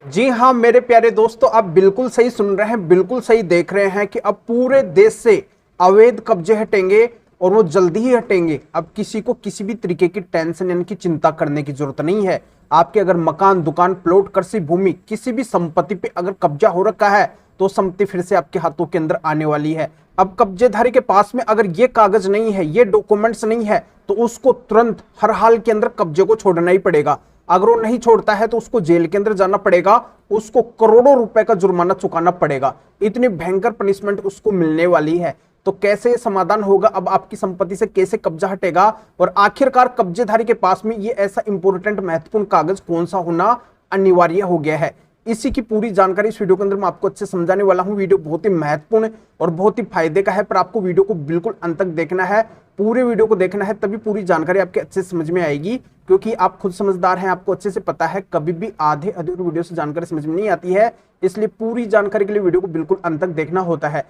जी हाँ मेरे प्यारे दोस्तों, आप बिल्कुल सही सुन रहे हैं, बिल्कुल सही देख रहे हैं कि अब पूरे देश से अवैध कब्जे हटेंगे और वो जल्दी ही हटेंगे। अब किसी को किसी भी तरीके की टेंशन यानी कि चिंता करने की जरूरत नहीं है। आपके अगर मकान, दुकान, प्लॉट, कृषि भूमि, किसी भी संपत्ति पे अगर कब्जा हो रखा है तो संपत्ति फिर से आपके हाथों के अंदर आने वाली है। अब कब्जेधारी के पास में अगर ये कागज नहीं है, ये डॉक्यूमेंट्स नहीं है, तो उसको तुरंत हर हाल के अंदर कब्जे को छोड़ना ही पड़ेगा। अगर वो नहीं छोड़ता है तो उसको जेल के अंदर जाना पड़ेगा, उसको करोड़ों रुपए का जुर्माना चुकाना पड़ेगा। इतनी भयंकर पनिशमेंट उसको मिलने वाली है। तो कैसे समाधान होगा, अब आपकी संपत्ति से कैसे कब्जा हटेगा और आखिरकार कब्जेधारी के पास में ये ऐसा इंपॉर्टेंट महत्वपूर्ण कागज कौन सा होना अनिवार्य हो गया है, इसी की पूरी जानकारी इस वीडियो के अंदर मैं आपको अच्छे समझाने वाला हूं। वीडियो बहुत ही महत्वपूर्ण और बहुत ही फायदे का है, पर आपको वीडियो को बिल्कुल अंत तक देखना है, पूरे वीडियो को देखना है, तभी पूरी जानकारी आपके अच्छे समझ में आएगी। क्योंकि आप खुद समझदार हैं, आपको अच्छे से पता है कभी भी आधे अधूरे वीडियो से जानकारी समझ में नहीं आती है, इसलिए पूरी जानकारी के लिए वीडियो को बिल्कुल अंत तक देखना होता है।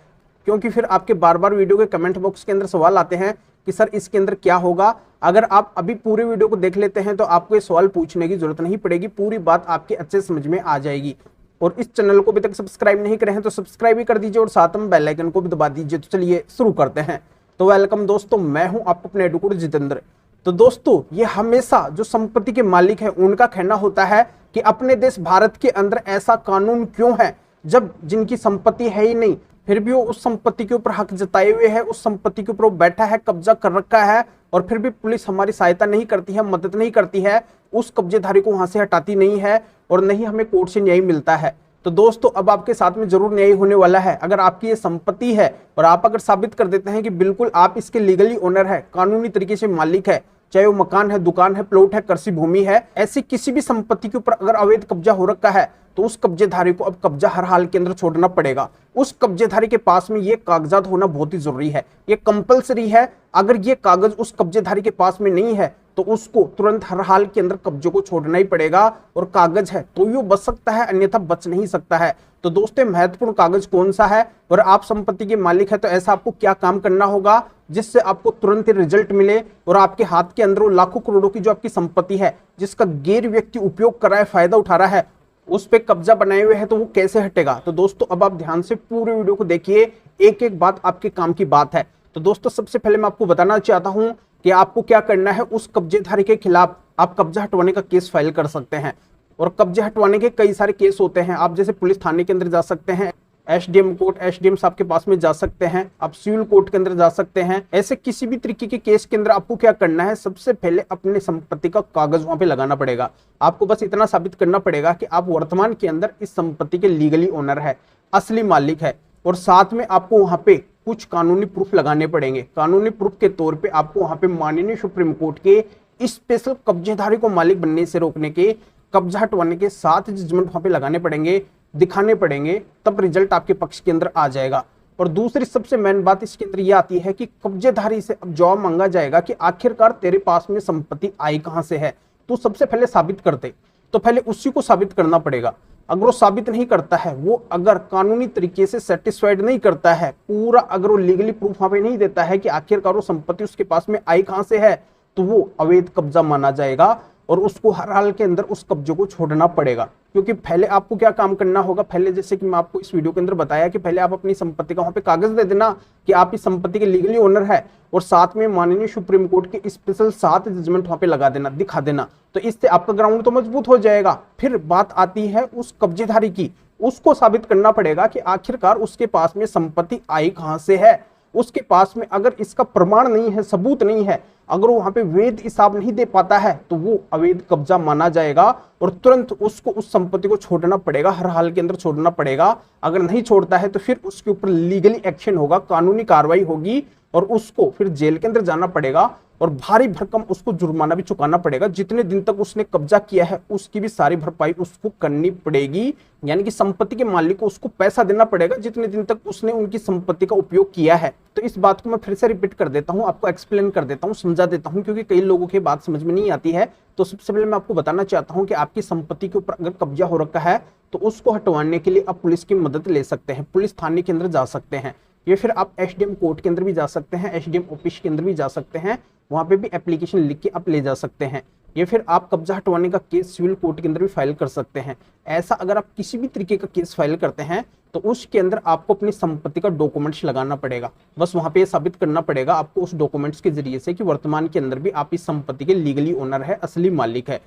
क्योंकि फिर आपके बार बार वीडियो के कमेंट बॉक्स के अंदर सवाल आते हैं कि सर इसके अंदर क्या होगा। अगर आप अभी पूरे वीडियो को देख लेते हैं तो आपको ये सवाल पूछने की जरूरत नहीं पड़ेगी, पूरी बात आपके अच्छे समझ में आ जाएगी। और इस चैनल को अभी तक सब्सक्राइब नहीं करे हैं तो सब्सक्राइब भी कर दीजिए और साथ में बेल आइकन को भी दबा दीजिए। तो चलिए शुरू करते हैं। तो वेलकम दोस्तों, मैं हूं आपको अपने एडवोकेट जितेंद्र। तो दोस्तों, ये हमेशा जो संपत्ति के मालिक हैं उनका कहना होता है कि अपने देश भारत के अंदर ऐसा कानून क्यों है, जब जिनकी संपत्ति है ही नहीं फिर भी वो उस संपत्ति के ऊपर हक जताए हुए है, उस संपत्ति के ऊपर वो बैठा है, कब्जा कर रखा है, और फिर भी पुलिस हमारी सहायता नहीं करती है, मदद नहीं करती है, उस कब्जेधारी को वहां से हटाती नहीं है और नहीं हमें कोर्ट से न्याय मिलता है। तो दोस्तों, अब आपके साथ में जरूर न्याय होने वाला है। अगर आपकी ये संपत्ति है और आप अगर साबित कर देते हैं कि बिल्कुल आप इसके लीगली ओनर है, कानूनी तरीके से मालिक है, चाहे वो मकान है, दुकान है, प्लॉट है, कृषि भूमि है, ऐसी किसी भी संपत्ति के ऊपर अगर अवैध कब्जा हो रखा है तो उस कब्जेधारी को अब कब्जा हर हाल के अंदर छोड़ना पड़ेगा। उस कब्जेधारी के पास में ये कागजात होना बहुत ही जरूरी है, ये कंपलसरी है। अगर ये कागज उस कब्जेधारी के पास में नहीं है तो उसको तुरंत हर हाल के अंदर कब्जे को छोड़ना ही पड़ेगा, और कागज है तो ये बच सकता है, अन्यथा बच नहीं सकता है। तो दोस्तों, महत्वपूर्ण कागज कौन सा है और आप संपत्ति के मालिक है तो ऐसा आपको क्या काम करना होगा जिससे आपको तुरंत ही रिजल्ट मिले और आपके हाथ के अंदर वो लाखों करोड़ों की जो आपकी संपत्ति है जिसका गैर व्यक्ति उपयोग कर रहा है, फायदा उठा रहा है, उस पे कब्जा बनाए हुए है, तो वो कैसे हटेगा। तो दोस्तों, अब आप ध्यान से पूरे वीडियो को देखिए, एक एक बात आपके काम की बात है। तो दोस्तों, सबसे पहले मैं आपको बताना चाहता हूं कि आपको क्या करना है। उस कब्जेधारी के खिलाफ आप कब्जा हटवाने का केस फाइल कर सकते हैं, और कब्जे हटवाने के कई सारे केस होते हैं। आप जैसे पुलिस थाने के अंदर जा सकते हैं, एसडीएम कोर्ट, एसडीएम साहब के पास में जा सकते हैं, आप सिविल कोर्ट के अंदर जा सकते हैं। ऐसे किसी भी तरीके के केस के अंदर आपको क्या करना है, सबसे पहले अपने संपत्ति का कागज वहां पे लगाना पड़ेगा। आपको बस इतना साबित करना पड़ेगा कि आप वर्तमान के अंदर इस संपत्ति के लीगली ओनर है, असली मालिक है, और साथ में आपको वहां पे कुछ कानूनी प्रूफ लगाने पड़ेंगे। कानूनी प्रूफ के तौर पे आपको वहां पे माननीय सुप्रीम कोर्ट के स्पेशल कब्जेधारी को मालिक बनने से रोकने के, कब्जा हटवाने के 7 जजमेंट वहां पे लगाने पड़ेंगे, दिखाने पड़ेंगे, तब रिजल्ट आपके पक्ष के अंदर आ जाएगा। और दूसरी सबसे मेन बात इसके अंदर यह आती है कि कब्जेधारी से अब जवाब मांगा जाएगा कि आखिरकार तेरे पास में संपत्ति आई कहां से है, तू सबसे पहले साबित कर दे। तो पहले उसी को साबित करना पड़ेगा। अगर वो साबित नहीं करता है, वो अगर कानूनी तरीके से सेटिस्फाइड नहीं करता है, पूरा अगर वो लीगली प्रूफ वहां पे नहीं देता है कि आखिरकार वो संपत्ति उसके पास में आई कहां से है, तो वो अवैध कब्जा माना जाएगा और उसको हर हाल के अंदर उस कब्जे को छोड़ना पड़ेगा। क्योंकि पहले आपको क्या काम करना होगा, पहले जैसे कि मैं आपको इस वीडियो के अंदर बताया कि पहले आप अपनी संपत्ति का वहां पे कागज दे देना कि आप इस संपत्ति के लीगली ओनर है, और साथ में माननीय सुप्रीम कोर्ट के स्पेशल 7 जजमेंट वहां पे लगा देना, दिखा देना। तो इससे आपका ग्राउंड तो मजबूत हो जाएगा। फिर बात आती है उस कब्जेधारी की, उसको साबित करना पड़ेगा कि आखिरकार उसके पास में संपत्ति आई कहां से है। उसके पास में अगर इसका प्रमाण नहीं है, सबूत नहीं है, अगर वो वहां पे वैध हिसाब नहीं दे पाता है, तो वो अवैध कब्जा माना जाएगा और तुरंत उसको उस संपत्ति को छोड़ना पड़ेगा, हर हाल के अंदर छोड़ना पड़ेगा। अगर नहीं छोड़ता है तो फिर उसके ऊपर लीगली एक्शन होगा, कानूनी कार्रवाई होगी, और उसको फिर जेल के अंदर जाना पड़ेगा और भारी भरकम उसको जुर्माना भी चुकाना पड़ेगा। जितने दिन तक उसने कब्जा किया है उसकी भी सारी भरपाई उसको करनी पड़ेगी, यानी कि संपत्ति के मालिक को उसको पैसा देना पड़ेगा जितने दिन तक उसने उनकी संपत्ति का उपयोग किया है। तो इस बात को मैं फिर से रिपीट कर देता हूं, आपको एक्सप्लेन कर देता हूं, समझा देता हूं, क्योंकि कई लोगों की बात समझ में नहीं आती है। तो सबसे पहले मैं आपको बताना चाहता हूं कि आपकी संपत्ति के ऊपर अगर कब्जा हो रखा है तो उसको हटवाने के लिए आप पुलिस की मदद ले सकते हैं, पुलिस थाने के अंदर जा सकते हैं, या फिर आप एसडीएम कोर्ट के अंदर भी जा सकते हैं, एसडीएम ऑफिस के अंदर भी जा सकते हैं, वहां पे भी एप्लीकेशन लिख के आप ले जा सकते हैं। या फिर आप कब्जा हटवाने का केस सिविल कोर्ट के अंदर भी फाइल कर सकते हैं। ऐसा अगर आप किसी भी तरीके का केस फाइल करते हैं तो उसके अंदर आपको अपनी संपत्ति का डॉक्यूमेंट्स लगाना पड़ेगा। बस वहां पे साबित करना पड़ेगा आपको उस डॉक्यूमेंट्स के जरिए से कि वर्तमान के अंदर भी आप इस संपत्ति के लीगली ओनर है, असली मालिक है।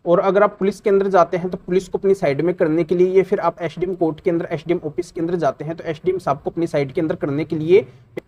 और अगर आप पुलिस के अंदर जाते हैं तो पुलिस को अपनी साइड में करने के लिए, या फिर आप एसडीएम कोर्ट के अंदर, एसडीएम ऑफिस के अंदर जाते हैं तो एसडीएम साहब को अपनी साइड के अंदर करने के लिए,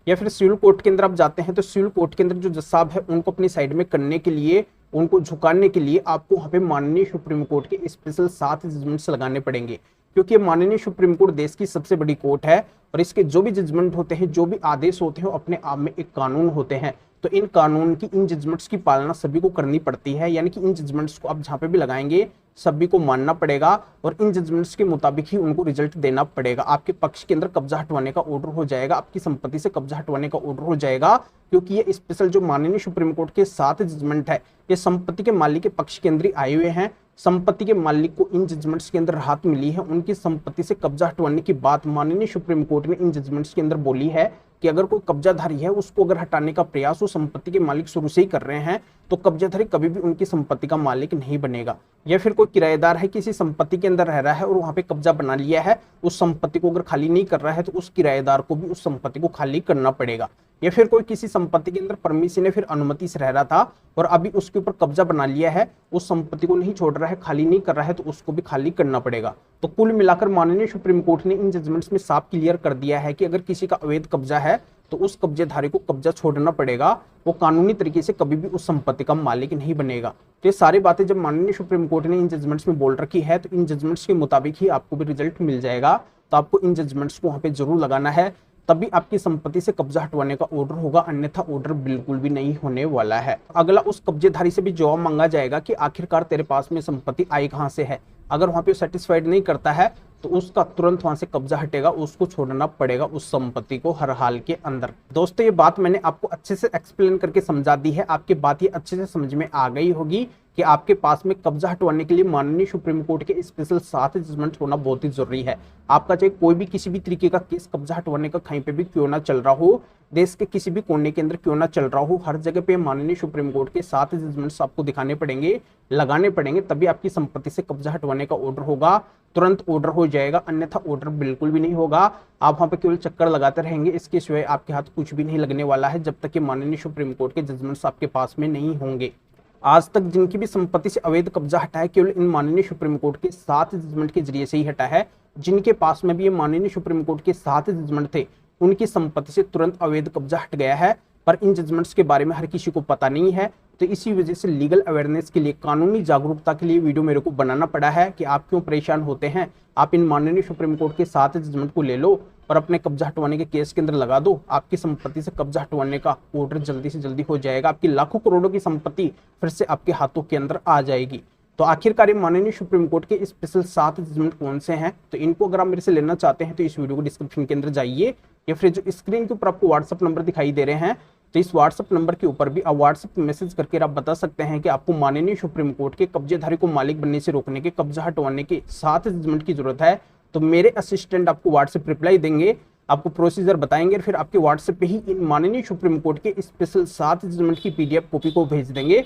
या फिर सिविल कोर्ट के अंदर आप जाते हैं तो सिविल कोर्ट के अंदर जो जज साहब है उनको अपनी साइड में करने के लिए, उनको झुकाने के लिए आपको वहां पे माननीय सुप्रीम कोर्ट के स्पेशल 7 जजमेंट्स लगाने पड़ेंगे। क्योंकि माननीय सुप्रीम कोर्ट देश की सबसे बड़ी कोर्ट है और इसके जो भी जजमेंट होते हैं, जो भी आदेश होते हैं, वो अपने आप में एक कानून होते हैं। तो इन कानून की, इन जजमेंट्स की पालना सभी को करनी पड़ती है। यानी कि इन जजमेंट्स को आप जहां पे भी लगाएंगे सभी को मानना पड़ेगा और इन जजमेंट्स के मुताबिक ही उनको रिजल्ट देना पड़ेगा। आपके पक्ष के अंदर कब्जा हटवाने का ऑर्डर हो जाएगा, आपकी संपत्ति से कब्जा हटवाने का ऑर्डर हो जाएगा। क्योंकि ये स्पेशल जो माननीय सुप्रीम कोर्ट के 7 जजमेंट है, ये संपत्ति के मालिक के पक्ष के अंदर आए हुए हैं। संपत्ति के मालिक को इन जजमेंट्स के अंदर राहत मिली है। उनकी संपत्ति से कब्जा हटवाने की बात माननीय सुप्रीम कोर्ट ने इन जजमेंट्स के अंदर बोली है कि अगर कोई कब्जाधारी है उसको अगर हटाने का प्रयास वो संपत्ति के मालिक शुरू से ही कर रहे हैं तो कब्जाधारी कभी भी उनकी संपत्ति का मालिक नहीं बनेगा। या फिर कोई किराएदार है, किसी संपत्ति के अंदर रह रहा है और वहां पे कब्जा बना लिया है, उस संपत्ति को अगर खाली नहीं कर रहा है तो उस किराएदार को भी उस संपत्ति को खाली करना पड़ेगा। या फिर कोई किसी संपत्ति के अंदर परमिशन या फिर अनुमति से रह रहा था और अभी उसके ऊपर कब्जा बना लिया है, उस संपत्ति को नहीं छोड़ रहा है, खाली नहीं कर रहा है, तो उसको भी खाली करना पड़ेगा। तो कुल मिलाकर माननीय सुप्रीम कोर्ट ने इन जजमेंट्स में साफ क्लियर कर दिया है कि अगर किसी का अवैध कब्जा है तो उस कब्जेधारी को कब्जा छोड़ना पड़ेगा, वो कानूनी तरीके से कभी भी उस संपत्ति का मालिक नहीं बनेगा। तो ये सारी बातें जब माननीय सुप्रीम कोर्ट ने इन जजमेंट्स में बोल रखी है तो इन जजमेंट्स के मुताबिक ही आपको भी रिजल्ट मिल जाएगा। तो आपको इन जजमेंट्स को वहां पे जरूर लगाना है, तभी आपकी संपत्ति से कब्जा हटवाने का ऑर्डर होगा, अन्यथा ऑर्डर बिल्कुल भी नहीं होने वाला है। अगला उस कब्जेधारी से भी जवाब मांगा जाएगा कि आखिरकार तेरे पास में संपत्ति आई कहां से है। अगर वहां पे सेटिस्फाइड नहीं करता है तो उसका तुरंत वहां से कब्जा हटेगा, उसको छोड़ना पड़ेगा उस संपत्ति को हर हाल के अंदर। दोस्तों ये बात मैंने आपको अच्छे से एक्सप्लेन करके समझा दी है, आपकी बात ये अच्छे से समझ में आ गई होगी कि आपके पास में कब्जा हटवाने के लिए माननीय सुप्रीम कोर्ट के स्पेशल 7 जजमेंट होना बहुत ही जरूरी है। आपका चाहे कोई भी किसी भी तरीके का केस कब्जा हटवाने का कहीं पे भी क्यों ना चल रहा हो, देश के किसी भी कोने के अंदर क्यों ना चल रहा हो, हर जगह पे माननीय सुप्रीम कोर्ट के 7 जजमेंट्स आपको दिखाने पड़ेंगे, लगाने पड़ेंगे, तभी आपकी संपत्ति से कब्जा हटवाने का ऑर्डर होगा, तुरंत ऑर्डर हो जाएगा, अन्यथा ऑर्डर बिल्कुल भी नहीं होगा। आप वहां पे केवल चक्कर लगाते रहेंगे, इसके सिवाय आपके हाथ कुछ भी नहीं लगने वाला है जब तक कि माननीय सुप्रीम कोर्ट के जजमेंट्स आपके पास में नहीं होंगे। आज तक जिनकी भी संपत्ति से अवैध कब्जा हटा है केवल इन माननीय सुप्रीम कोर्ट के 7 जजमेंट के जरिए से ही हटा है। जिनके पास में भी ये माननीय सुप्रीम कोर्ट के 7 जजमेंट थे उनकी संपत्ति से तुरंत अवैध कब्जा हट गया है, पर इन जजमेंट्स के बारे में हर किसी को पता नहीं है। तो इसी वजह से लीगल अवेयरनेस के लिए, कानूनी जागरूकता के लिए वीडियो मेरे को बनाना पड़ा है कि आप क्यों परेशान होते हैं। आप इन माननीय सुप्रीम कोर्ट के 7 जजमेंट को ले लो और अपने कब्जा हटवाने के केस के अंदर लगा दो, आपकी संपत्ति से कब्जा हटवाने का ऑर्डर जल्दी से जल्दी हो जाएगा, आपकी लाखों करोड़ों की संपत्ति फिर से आपके हाथों के अंदर आ जाएगी। तो आखिरकार माननीय सुप्रीम कोर्ट के स्पेशल 7 जजमेंट कौन से हैं, तो इनको अगर आप मेरे से लेना चाहते हैं तो इस वीडियो को डिस्क्रिप्शन के अंदर जाइए, या फिर जो स्क्रीन के ऊपर आपको व्हाट्सअप नंबर दिखाई दे रहे हैं तो इस व्हाट्सअप नंबर के ऊपर भी आप व्हाट्सअप मैसेज करके आप बता सकते हैं कि आपको माननीय सुप्रीम कोर्ट के कब्जेधारी को मालिक बनने से रोकने के, कब्जा हटवाने के 7 जजमेंट की जरूरत है। तो मेरे असिस्टेंट आपको व्हाट्सएप रिप्लाई देंगे, आपको प्रोसीजर बताएंगे, फिर आपके व्हाट्सएप पे ही इन माननीय सुप्रीम कोर्ट के स्पेशल 7 जजमेंट की PDF कॉपी को भेज देंगे।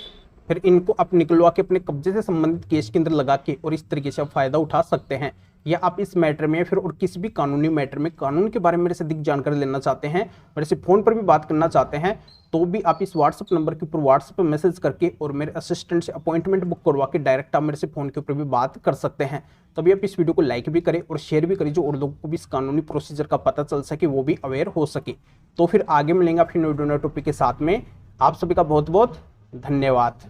फिर इनको आप निकलवा के अपने कब्जे से संबंधित केस के अंदर लगा के और इस तरीके से आप फायदा उठा सकते हैं। या आप इस मैटर में फिर और किसी भी कानूनी मैटर में, कानून के बारे में मेरे से अधिक जानकारी लेना चाहते हैं, मेरे से फोन पर भी बात करना चाहते हैं, तो भी आप इस व्हाट्सएप नंबर के ऊपर व्हाट्सएप पर मैसेज करके और मेरे असिस्टेंट से अपॉइंटमेंट बुक करवा के डायरेक्ट आप मेरे से फोन के ऊपर भी बात कर सकते हैं। तभी आप इस वीडियो को लाइक भी करें और शेयर भी करें, जो और लोगों को भी इस कानूनी प्रोसीजर का पता चल सके, वो भी अवेयर हो सके। तो फिर आगे मिलेंगे आपकी नए टॉपिक के साथ में। आप सभी का बहुत बहुत धन्यवाद।